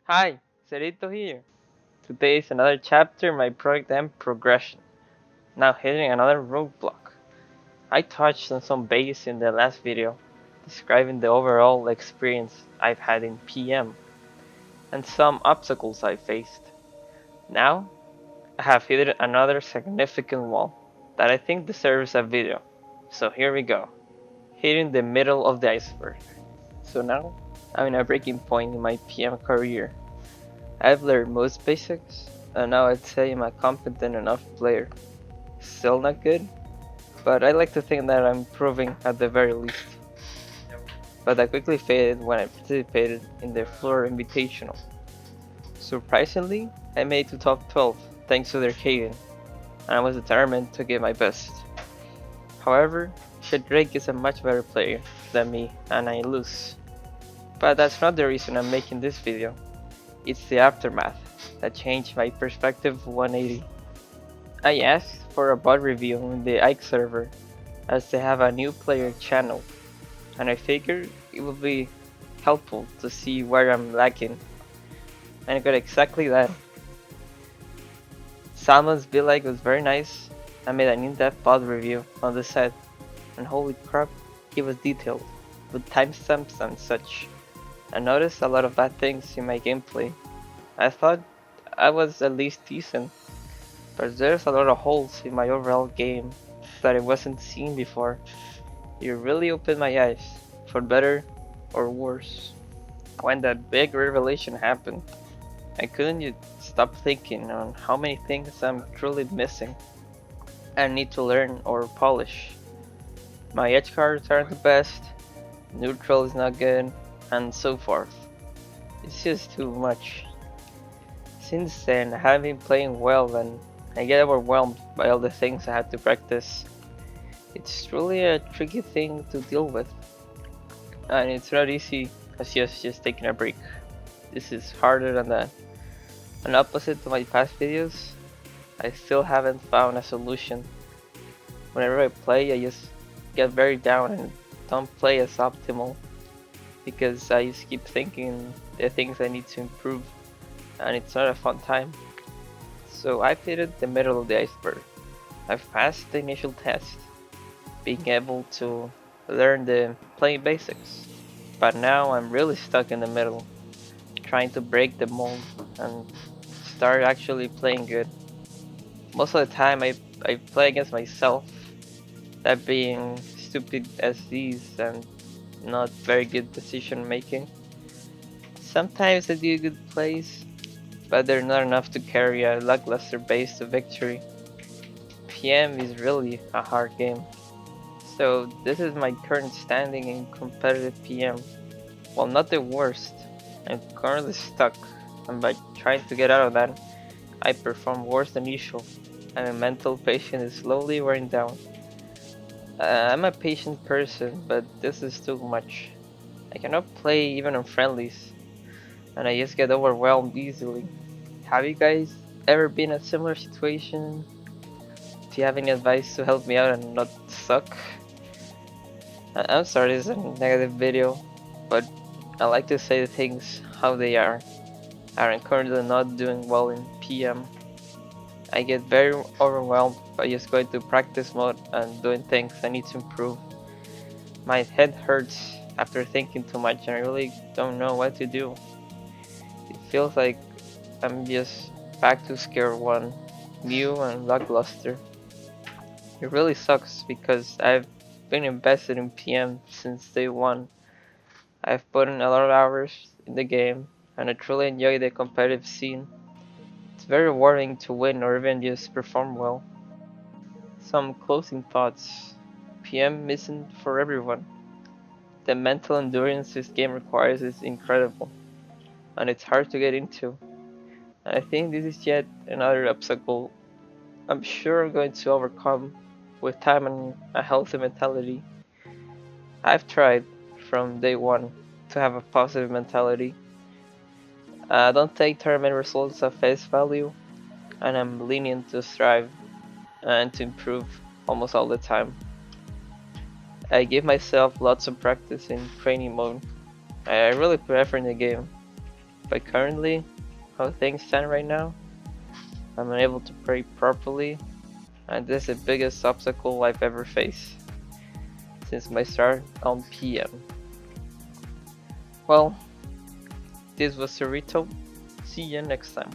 Hi, Cerito here. Today is another chapter in my project and progression. Now hitting another roadblock. I touched on some base in the last video, describing the overall experience I've had in PM and some obstacles I faced. Now, I have hit another significant wall that I think deserves a video. So here we go. Hitting the middle of the iceberg. So now, I'm in a breaking point in my PM career. I've learned most basics, and now I'd say I'm a competent enough player. Still not good, but I like to think that I'm improving at the very least. But I quickly faded when I participated in the Floor Invitational. Surprisingly, I made it to top 12 thanks to their Kaden, and I was determined to give my best. However, Shadrake is a much better player than me, and I lose. But that's not the reason I'm making this video. It's the aftermath that changed my perspective 180. I asked for a bot review in the Ike server as they have a new player channel, and I figured it would be helpful to see where I'm lacking, and I got exactly that. Salmon's build like was very nice. I made an in-depth bot review on the set, and holy crap, it was detailed, with timestamps and such. I noticed a lot of bad things in my gameplay. I thought I was at least decent, but there's a lot of holes in my overall game that I wasn't seeing before. You really opened my eyes, for better or worse. When that big revelation happened, I couldn't stop thinking on how many things I'm truly missing and need to learn or polish. My edge cards aren't the best, neutral is not good, and so forth. It's just too much. Since then, I haven't been playing well and I get overwhelmed by all the things I have to practice. It's truly a tricky thing to deal with, and it's not easy as just taking a break. This is harder than that. And opposite to my past videos, I still haven't found a solution. Whenever I play, I just get very down and don't play as optimal because I just keep thinking the things I need to improve, and it's not a fun time. So I've hit the middle of the iceberg. I've passed the initial test, being able to learn the playing basics. But now I'm really stuck in the middle, trying to break the mold and start actually playing good. Most of the time I play against myself, that being stupid SDs and not very good decision making. Sometimes I do good plays, but they're not enough to carry a lackluster base to victory. PM is really a hard game. So this is my current standing in competitive PM. While not the worst, I'm currently stuck, and by trying to get out of that, I perform worse than usual, and my mental patience is slowly wearing down. I'm a patient person, but this is too much. I cannot play even on friendlies, and I just get overwhelmed easily. Have you guys ever been in a similar situation? Do you have any advice to help me out and not suck? I'm sorry, this is a negative video, but I like to say the things how they are. I'm currently not doing well in PM. I get very overwhelmed by just going to practice mode and doing things I need to improve. My head hurts after thinking too much and I really don't know what to do. It feels like I'm just back to square one, new and lackluster. It really sucks because I've been invested in PM since day one. I've put in a lot of hours in the game and I truly enjoy the competitive scene. It's very rewarding to win or even just perform well. Some closing thoughts. PM isn't for everyone. The mental endurance this game requires is incredible, and it's hard to get into. And I think this is yet another obstacle I'm sure I'm going to overcome with time and a healthy mentality. I've tried from day one to have a positive mentality. Don't take tournament results at face value, and I'm lenient to strive and to improve almost all the time. I give myself lots of practice in training mode. I really put effort in the game. But currently, how things stand right now, I'm unable to pray properly, and this is the biggest obstacle I've ever faced since my start on PM. Well, this was Cerrito. See you next time.